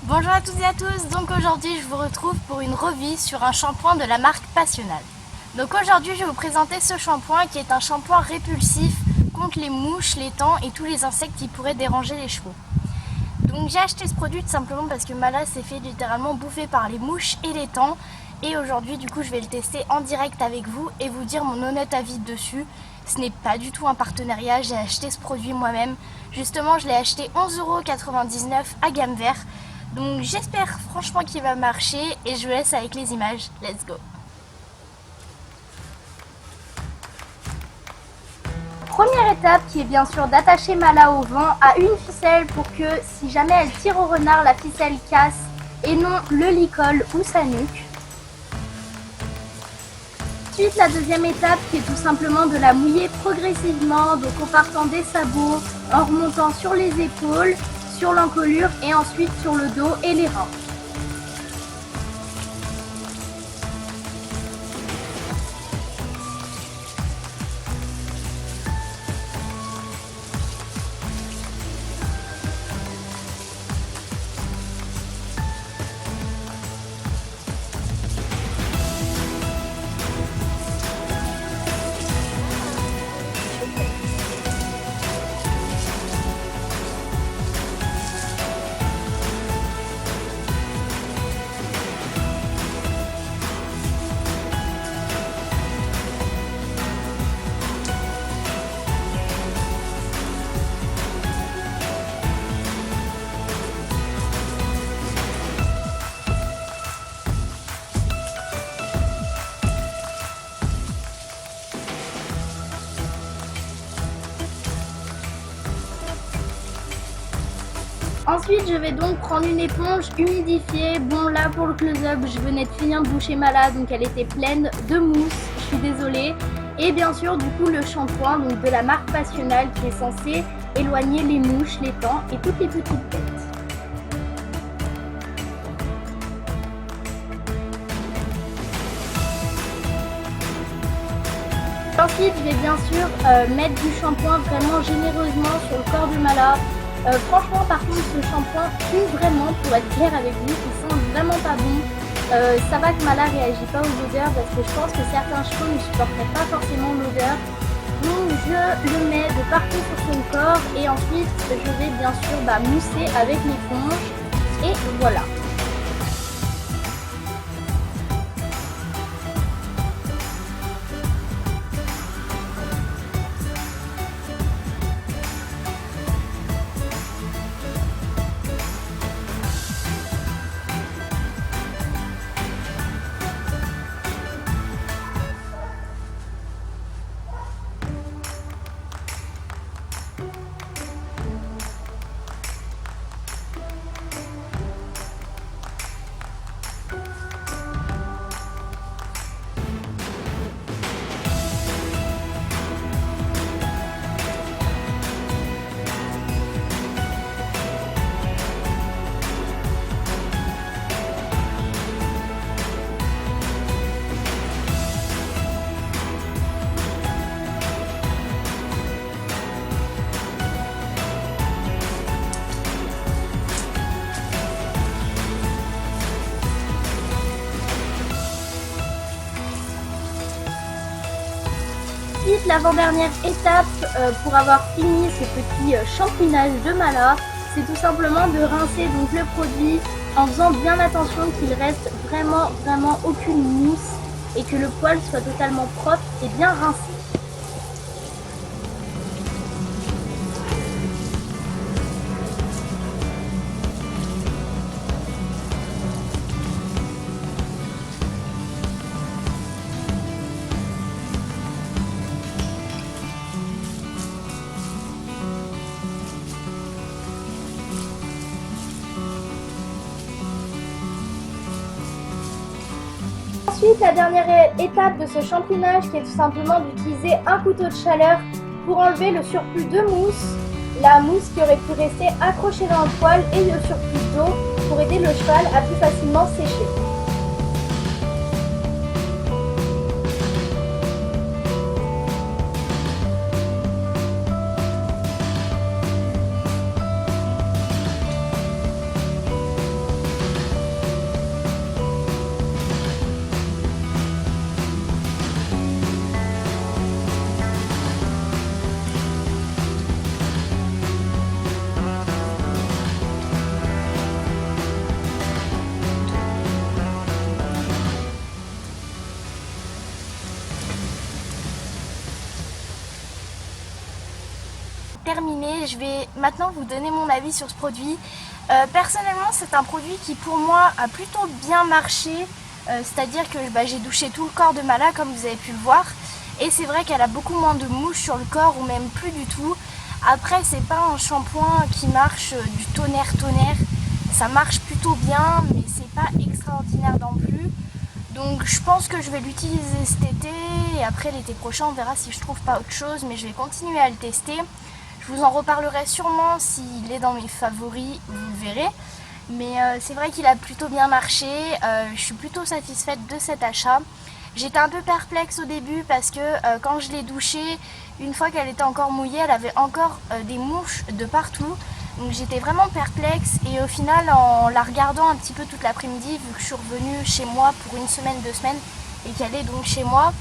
Bonjour à toutes et à tous, donc aujourd'hui je vous retrouve pour une revue sur un shampoing de la marque Passional. Donc aujourd'hui je vais vous présenter ce shampoing qui est un shampoing répulsif contre les mouches, les tains et tous les insectes qui pourraient déranger les chevaux. Donc j'ai acheté ce produit tout simplement parce que Mala s'est fait littéralement bouffer par les mouches et les tains. Et aujourd'hui du coup je vais le tester en direct avec vous et vous dire mon honnête avis dessus. Ce n'est pas du tout un partenariat, j'ai acheté ce produit moi-même. Justement je l'ai acheté 11,99 € à gamme vert. Donc j'espère franchement qu'il va marcher et je vous laisse avec les images. Let's go! Première étape qui est bien sûr d'attacher Mala au vent à une ficelle pour que si jamais elle tire au renard, la ficelle casse et non le lit colle ou sa nuque. Ensuite la deuxième étape qui est tout simplement de la mouiller progressivement, donc en partant des sabots, en remontant sur les épaules, sur l'encolure et ensuite sur le dos et les reins. Ensuite, je vais donc prendre une éponge humidifiée. Bon, là pour le close-up, je venais de finir de boucher Mala, donc elle était pleine de mousse. Je suis désolée. Et bien sûr, du coup, le shampoing donc de la marque Passional qui est censé éloigner les mouches, les tains et toutes les petites bêtes. Ensuite, je vais bien sûr mettre du shampoing vraiment généreusement sur le corps de Mala. Franchement, par contre, ce shampoing pue vraiment, pour être clair avec vous, il sent vraiment pas bon. Ça va que Mala réagit pas aux odeurs parce que je pense que certains chevaux ne supporteraient pas forcément l'odeur. Donc je le mets de partout sur son corps et ensuite je vais bien sûr mousser avec l'éponge et voilà. Ensuite, l'avant-dernière étape pour avoir fini ce petit shampouinage de Mala, c'est tout simplement de rincer donc le produit en faisant bien attention qu'il reste vraiment aucune mousse et que le poil soit totalement propre et bien rincé. Ensuite, la dernière étape de ce shampouinage qui est tout simplement d'utiliser un couteau de chaleur pour enlever le surplus de mousse, la mousse qui aurait pu rester accrochée dans le poil et le surplus d'eau pour aider le cheval à plus facilement sécher. terminé. Je vais maintenant vous donner mon avis sur ce produit. Personnellement, c'est un produit qui pour moi a plutôt bien marché. C'est-à-dire que j'ai douché tout le corps de Mala comme vous avez pu le voir. Et c'est vrai qu'elle a beaucoup moins de mouches sur le corps ou même plus du tout. Après, c'est pas un shampoing qui marche du tonnerre. Ça marche plutôt bien, mais c'est pas extraordinaire non plus. Donc je pense que je vais l'utiliser cet été et après l'été prochain on verra si je trouve pas autre chose, mais je vais continuer à le tester. Je vous en reparlerai sûrement s'il est dans mes favoris, vous le verrez. Mais c'est vrai qu'il a plutôt bien marché, je suis plutôt satisfaite de cet achat. J'étais un peu perplexe au début parce que quand je l'ai douchée, une fois qu'elle était encore mouillée, elle avait encore des mouches de partout. Donc j'étais vraiment perplexe et au final en la regardant un petit peu toute l'après-midi, vu que je suis revenue chez moi pour une semaine, 2 semaines et qu'elle est donc chez moi,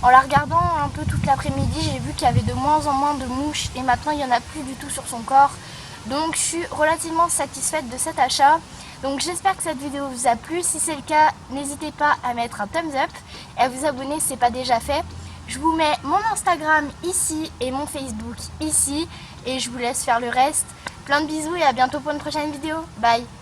en la regardant un peu toute l'après-midi, j'ai vu qu'il y avait de moins en moins de mouches et maintenant il n'y en a plus du tout sur son corps. Donc je suis relativement satisfaite de cet achat. Donc j'espère que cette vidéo vous a plu. Si c'est le cas, n'hésitez pas à mettre un thumbs up et à vous abonner si ce n'est pas déjà fait. Je vous mets mon Instagram ici et mon Facebook ici et je vous laisse faire le reste. Plein de bisous et à bientôt pour une prochaine vidéo. Bye!